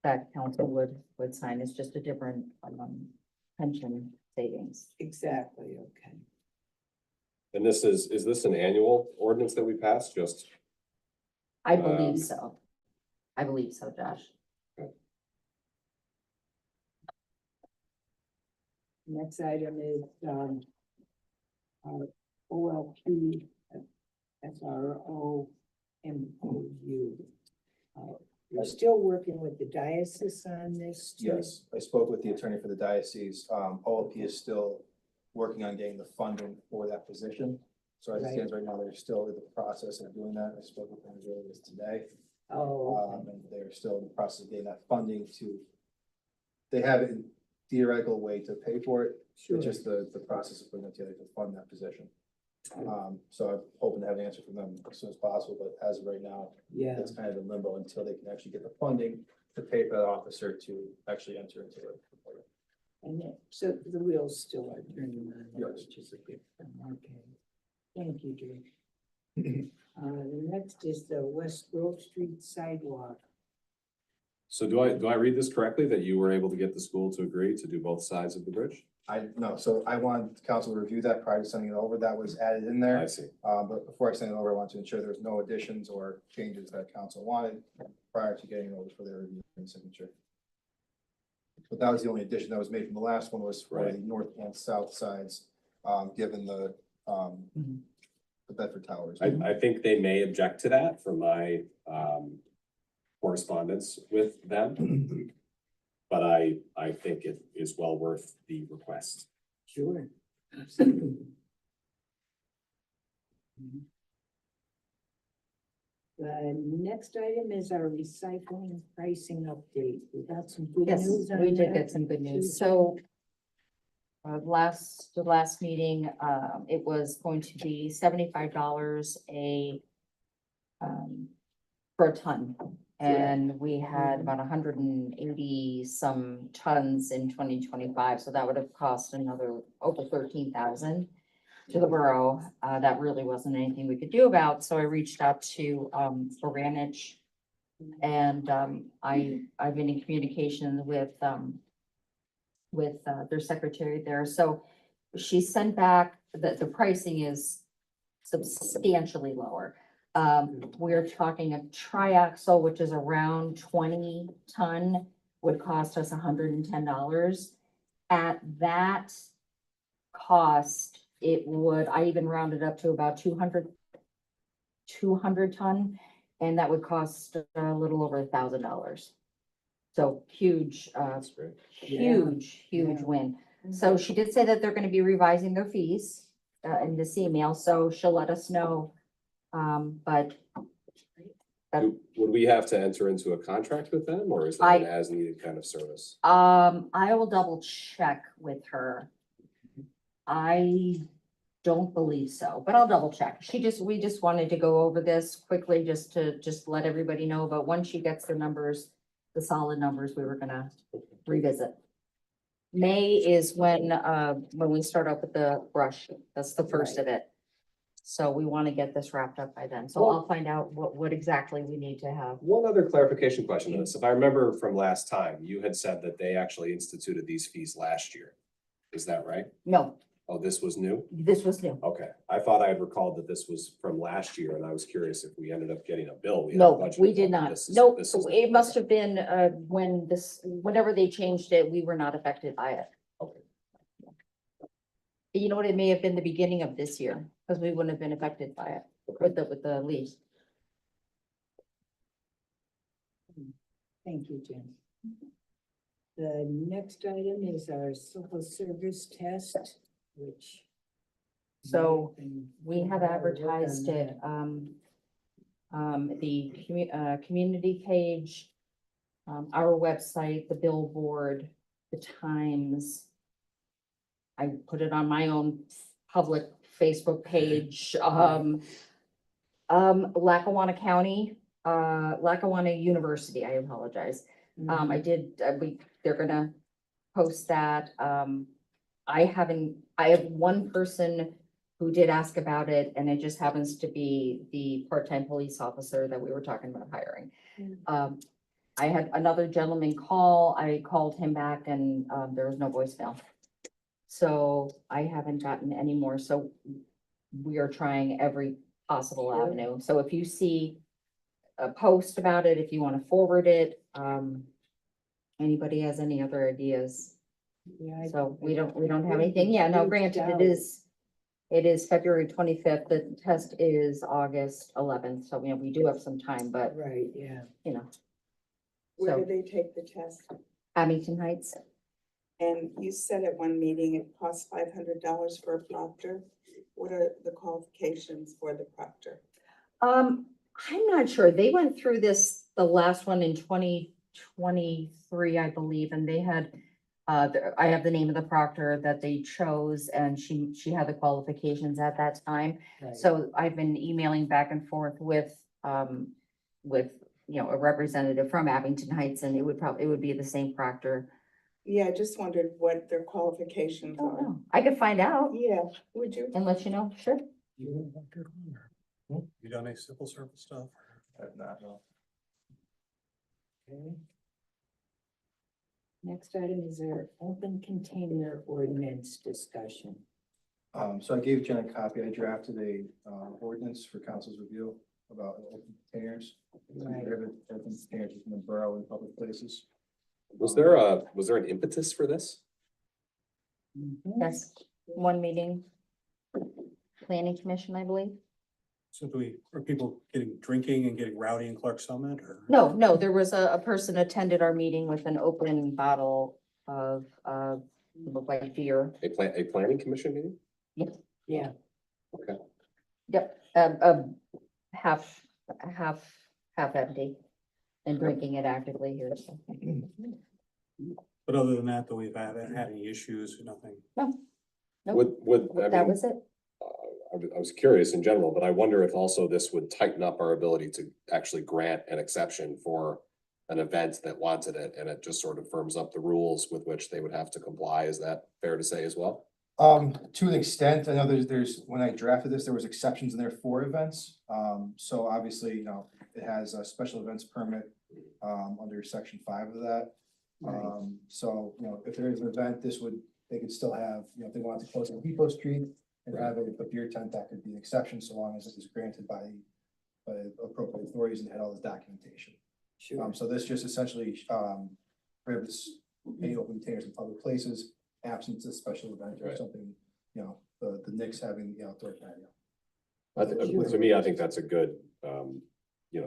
That council would sign. It's just a different, pension savings. exactly, okay. And is this an annual ordinance that we passed? Just, I believe so. I believe so, Josh. Next item is, OLP, SRO, MOU. We're still working with the diocese on this too? Yes, I spoke with the attorney for the diocese. OLP is still working on getting the funding for that position. So as it stands right now, they're still in the process of doing that. I spoke with them as early as today. Oh, And they're still in the process of getting that funding they have a theoretical way to pay for it. sure. It's just the process of putting it together to fund that position. So I'm hoping to have an answer from them as soon as possible, but as of right now, Yeah, it's kind of in limbo until they can actually get the funding to pay for that officer to actually enter into it. and so the wheels still are turning on, Yes. which is a good thing, okay. Thank you, Drew. The next is the West Grove Street sidewalk. so do I read this correctly, that you were able to get the school to agree to do both sides of the bridge? So I want council to review that prior to sending it over. That was added in there. I see. But before I send it over, I want to ensure there's no additions or changes that council wanted prior to getting it over for their review and signature. But that was the only addition that was made from the last one, was for Right. the north and south sides, given the Bedford Towers. I think they may object to that from my correspondence with them. but I think it is well worth the request. Sure. Absolutely. The next item is our recycling pricing update. We got some good Yes, news on we did that. get some good news. So the last meeting, it was going to be $75 per ton. And we had about 180 some tons in 2025, so that would have cost another over 13,000 to the borough. That really wasn't anything we could do about, so I reached out to Orange. And I've been in communication with their secretary there, so she sent back that the pricing is substantially lower. We're talking a triaxle, which is around 20 ton, would cost us $110. At that cost, it would, I even rounded up to about 200 ton, and that would cost a little over $1,000. So huge, great. huge Yeah. win. So she did say that they're gonna be revising their fees, in this email, so she'll let us know. But Would we have to enter into a contract with them, or is that an as needed kind of service? I will double check with her. I don't believe so, but I'll double check. We just wanted to go over this quickly, just to let everybody know, but once she gets the numbers, the solid numbers, we were gonna revisit. May is when we start up with the brush, that's the first of it. So we want to get this wrapped up by then, so I'll find out what exactly we need to have. One other clarification question on this. If I remember from last time, you had said that they actually instituted these fees last year. Is that right? No, Oh, this was new? this was new. Okay, I thought I had recalled that this was from last year, and I was curious if we ended up getting a bill. We had No, budgeted we did for, not. this is- No, this is- it must have been whenever they changed it, we were not affected by it. Okay. You know what, it may have been the beginning of this year, because we wouldn't have been affected by it with the lease. Thank you, Jen. The next item is our civil service test, which. So we have advertised it, the community page, our website, the billboard, the Times. I put it on my own public Facebook page, Lackawanna County, Lackawanna University, I apologize. I did, they're gonna post that, I have one person who did ask about it, and it just happens to be the part-time police officer that we were talking about hiring. I had another gentleman call, I called him back and, there was no voicemail. So I haven't gotten any more, so we are trying every possible avenue. So if you see a post about it, if you want to forward it, anybody has any other ideas? Yeah, So we don't have anything. Yeah, no, granted, it is February 25th. The test is August 11th. So, we do have some time, but, Right, yeah. Where do So- they take the test? Abington Heights. And you said at one meeting it costs $500 for a proctor. What are the qualifications for the proctor? I'm not sure. They went through this, the last one in 2023, I believe, and they had, I have the name of the proctor that they chose, and she had the qualifications at that time. Right. So I've been emailing back and forth with, a representative from Abington Heights, and it would be the same proctor. Yeah, I just wondered what their qualifications I don't are. know. I could find out Yeah, would you? and let you know. Sure. You done any civil service stuff? I've not, no. Okay. Next item is our open container ordinance discussion. So I gave Jen a copy. I drafted a, ordinance for council's review about open containers. Right. Open containers in the borough and public places. Was there an impetus for this? Mhm. That's one meeting. Planning Commission, I believe. So are people drinking and getting rowdy in Clark Summit or? No, there was a person attended our meeting with an open bottle of, looked like beer. A planning commission meeting? Yeah. Okay. Yep, half empty and drinking it actively here. So. But other than that, though, we haven't had any issues, nothing. Nope. I That mean, was it. I was curious in general, but I wonder if also this would tighten up our ability to actually grant an exception for an event that wanted it, and it just sort of firms up the rules with which they would have to comply. Is that fair to say as well? To an extent, I know there's, when I drafted this, there was exceptions in there for events. So obviously, you know, it has a special events permit, under section 5 of that. So, you know, if there is an event, they could still have, you know, if they wanted to close on Depot Street and have a beer tent, that could be an exception, so long as it was granted by appropriate authorities and had all the documentation. So this just essentially, prohibits any open containers in public places, absence of special event or Right. something, you know, the Knicks having the outdoor patio. To me, I think that's a good,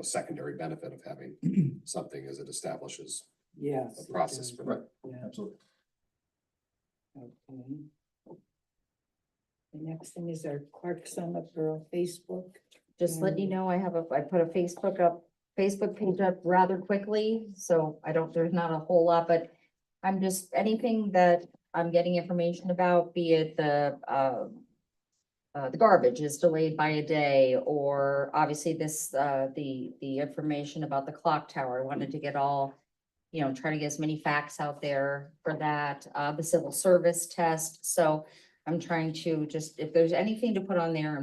secondary benefit of having something as it establishes Yes. a process for Right. Yeah, Absolutely. okay. The next thing is our Clark Summit Borough Facebook. Just letting you know, I put a Facebook page up rather quickly, so there's not a whole lot, but I'm just, anything that I'm getting information about, be it the garbage is delayed by a day, or obviously this, the information about the clock tower. I wanted to get all, try to get as many facts out there for that, the civil service test. So I'm trying to just, if there's anything to put on there,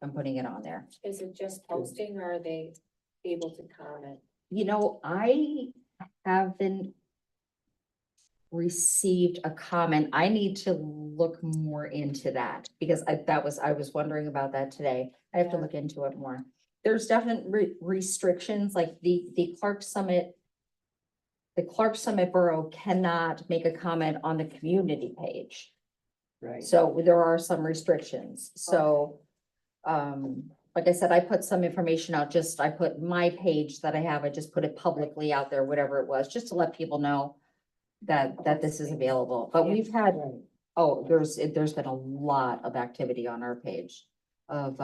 I'm putting it on there. Is it just posting or are they able to comment? I haven't received a comment. I need to look more into that because I was wondering about that today. I have to Yeah. look into it more. There's definite restrictions, like the Clark Summit. The Clark Summit Borough cannot make a comment on the community page. Right. So there are some restrictions. So, like I said, I put some information out, I put my page that I have, I just put it publicly out there, whatever it was, just to let people know that this is available. But we've had, there's been a lot of activity on our page of,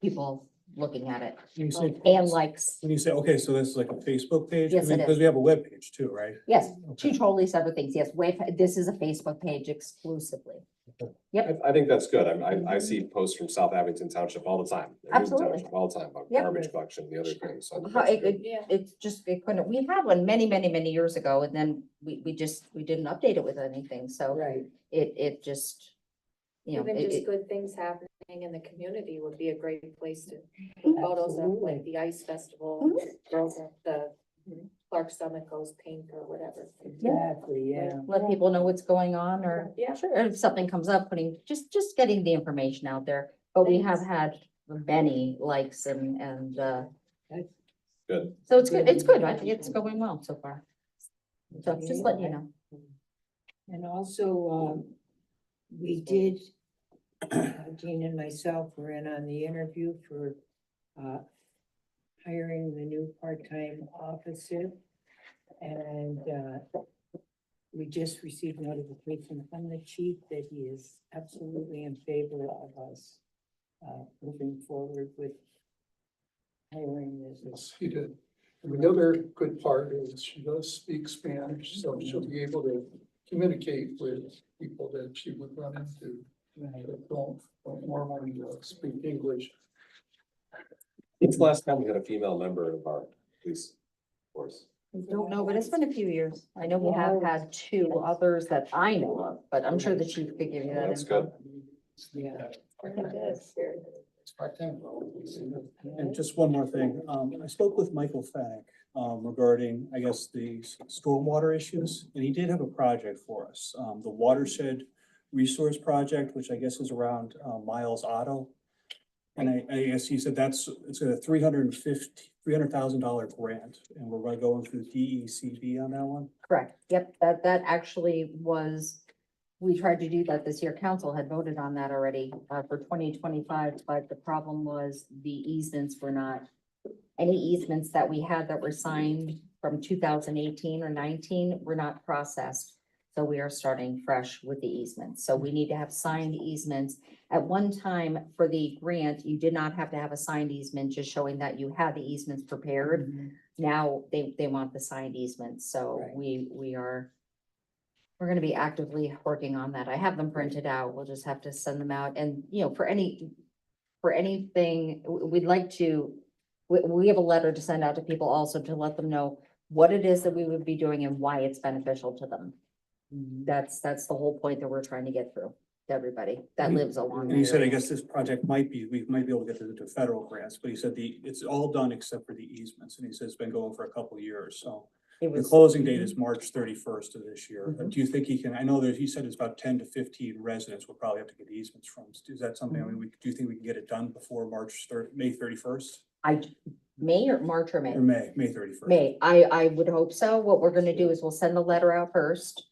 people looking at it When you say, and likes. when you say, okay, so this is like a Facebook page? Yes, it Because is. we have a web page too, right? Yes, two Okay. totally separate things. Yes, this is a Facebook page exclusively. I think that's good. I see posts from South Abington Township all the time. Newton Absolutely. Township All the time about Yep. garbage collection, and the other things. So I think How that's it, good. Yeah. it couldn't, we had one many years ago, and then we didn't update it with anything, so Right. it just, Even just good things happening in the community would be a great place to put photos of, like the ice festival, girls at the Clark Summit goes pink or whatever. Exactly, yeah. let people know what's going on, or Yeah. sure, if something comes up, just getting the information out there. But we have had many likes and, Good. so it's good. I think it's going well so far. So just letting you know. And also, we did, Jean and myself were in on the interview for, hiring the new part-time officer. And, we just received notification from the chief that he is absolutely in favor of us, moving forward with hiring this. Yes, he did. And the other good part is she does speak Spanish, so she'll be able to communicate with people that she would run into Right. that don't normally speak English. It's the last time we had a female member of our police force. I don't know, but it's been a few years. I know we have had two others that I know of, but I'm sure the chief could give you that That's info. good. Yeah. It's part-time. And just one more thing, I spoke with Michael Fennick, regarding, I guess, the stormwater issues, and he did have a project for us, the watershed resource project, which I guess is around, Miles Auto. And I guess he said it's a $300,000 grant, and we're going through DECB on that one. Correct. Yep, that actually was we tried to do that this year. Council had voted on that already, for 2025, but the problem was the easements were not, any easements that we had that were signed from 2018 or 19 were not processed. So we are starting fresh with the easements. So we need to have signed easements. At one time for the grant, you did not have to have a signed easement, just showing that you had the easements prepared. Now they want the signed easements, so Right. we're gonna be actively working on that. I have them printed out. We'll just have to send them out and, you know, for anything, we'd like to, we have a letter to send out to people also to let them know what it is that we would be doing and why it's beneficial to them. That's the whole point that we're trying to get through to everybody that lives along. And he that said, I area. guess this project we might be able to get to federal grants, but he said it's all done except for the easements. And he says it's been going for a couple of years, so. It The was, closing date is March 31st of this year. Mhm. Do you think he can, I know that he said it's about 10 to 15 residents will probably have to get easements from. Is that something, I mean, do you think we can get it done before May 31st? May or March or May? Or May 31st? May, I would hope so. What we're gonna do is we'll send a letter out first,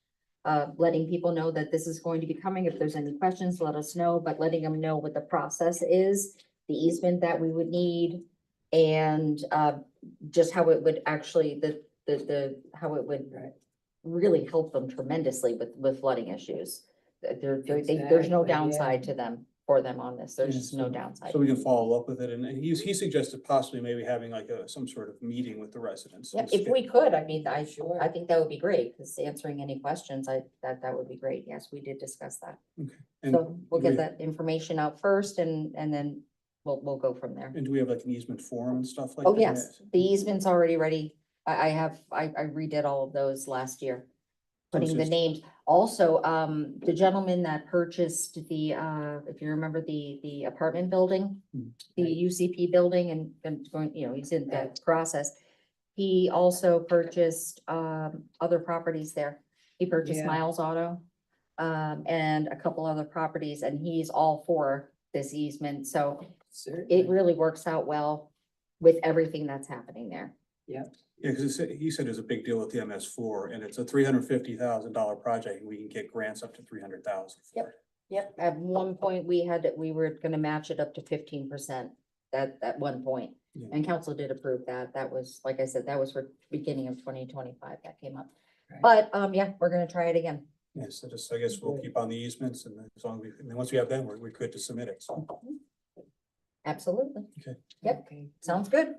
letting people know that this is going to be coming. If there's any questions, let us know, but letting them know what the process is, the easement that we would need, and, just how it would actually, how it would Right. really help them tremendously with flooding issues. There's no Exactly, yeah. downside to them, for them on this. There's Yeah, just no so- downside. So we can follow up with it, and he suggested possibly maybe having like some sort of meeting with the residents. Yeah, if we could, I mean, I Sure. think that would be great, because answering any questions, that would be great. Yes, we did discuss that. And So we'll do get we- that information out first and then we'll go from there. And do we have like an easement form and stuff like that? Oh, yes, the easement's already ready. I redid all of those last year. Putting the just- names. Also, the gentleman that purchased the, if you remember the apartment building, Mhm. the UCP building and going, you know, he's in that process. He also purchased, other properties there. He purchased Yeah. Miles Auto, and a couple other properties, and he's all for this easement. So it Certainly. really works out well with everything that's happening there. Yeah, because he said it's a big deal with the MS4, and it's a $350,000 project, and we can get grants up to 300,000. Yep, at one point, we were gonna match it up to 15% at one point. Yeah. And council did approve that. That was, like I said, that was for beginning of 2025 that came up. Right. But, yeah, we're gonna try it again. Yes, I guess we'll keep on the easements, and as long as and then once we have them, we're good to submit it, so. Absolutely. Yep. Okay. Sounds good.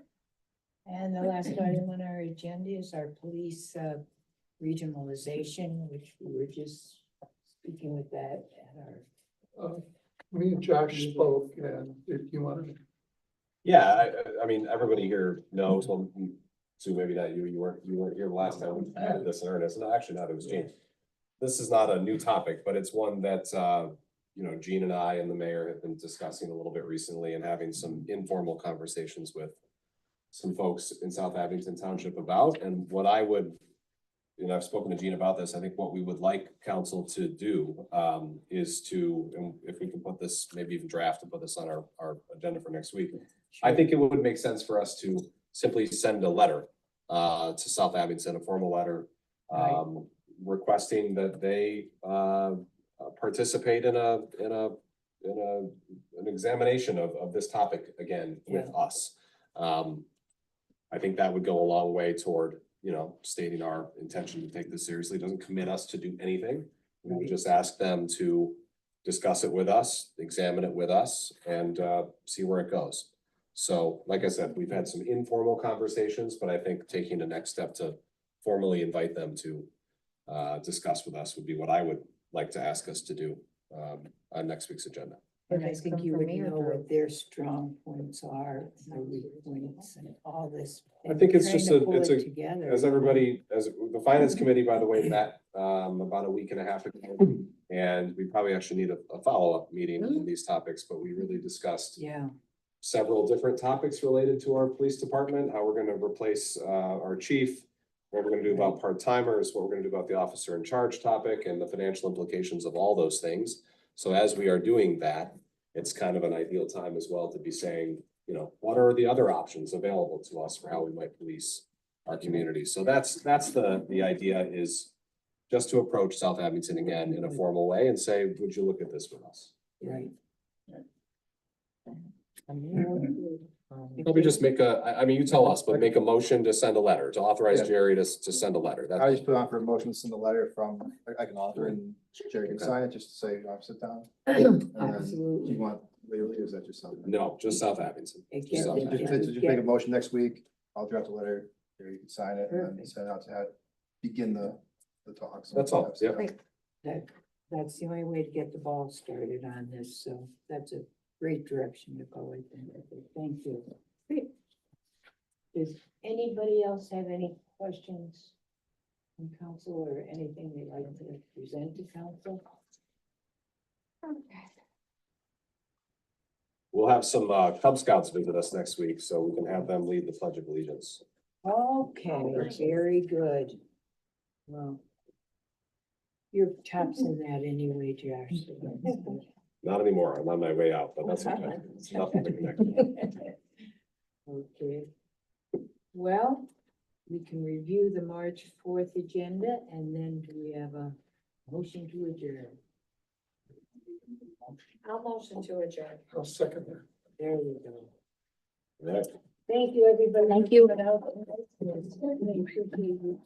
And the last item on our agenda is our police regionalization, which we were just speaking with that at our. Me and Josh spoke, and if you wanted to. Yeah, I mean, everybody here knows, well, Sue, maybe not you, you weren't here the last time we had this in earnest, no, actually not, it was Gene. This is not a new topic, but it's one that, you know, Gene and I and the mayor have been discussing a little bit recently and having some informal conversations with some folks in South Abington Township about, and what I would, and I've spoken to Gene about this, I think what we would like council to do, is to, and if we can put this, maybe even draft and put this on our agenda for next week. I think it would make sense for us to simply send a letter, to South Abington, a formal letter, requesting that they, participate in an examination of this topic again with us. I think that would go a long way toward, you know, stating our intention to take this seriously. It doesn't commit us to do anything. We would just ask them to discuss it with us, examine it with us, and see where it goes. So, like I said, we've had some informal conversations, but I think taking the next step to formally invite them to discuss with us would be what I would like to ask us to do on next week's agenda. And I Does think come you from would me or know through- what their strong points are, their weak points and all this. I think it's and just trying to a- pull it's it a- together. As everybody, as the finance committee, by the way, met about a week and a half ago. And we probably actually need a follow-up meeting on these topics, but we really discussed Yeah, several different topics related to our police department, how we're gonna replace our chief, what we're gonna do about part-timers, what we're gonna do about the officer in charge topic, and the financial implications of all those things. So as we are doing that, it's kind of an ideal time as well to be saying, you know, what are the other options available to us for how we might police our community? So that's the idea is just to approach South Abington again in a formal way and say, would you look at this with us? Right. Probably just make I mean, you tell us, but make a motion to send a letter, to authorize Yeah. Jerry to send a letter. I That's just put on for a motion, send a letter from, I can author and Jerry can Okay. sign it, just to say, sit down. And then, do Absolutely. you want, legally, or is that just something? no, just South Abington. It Just South can't be- Abington. Just make a motion next week, I'll draft a letter, Jerry can sign it, and then Perfect. send it out to have, begin the talks. That's all, yeah. That's the only way to get the ball started on this, so that's a great direction to go in. Thank you. Great. Does anybody else have any questions from council or anything they'd like to present to council? We'll have some Cub Scouts visit us next week, so we can have them lead the Pledge of Allegiance. Okay, very good. Well, you're tops in that anyway, Josh. so that's good. Not anymore, I'm on my way out, but that's okay. It's nothing to connect. Okay. Well, we can review the March 4th agenda and then do we have a motion to adjourn? I'll motion to adjourn. I'll second that. There we go. Right. Thank you, everybody. Thank you. Appreciate you.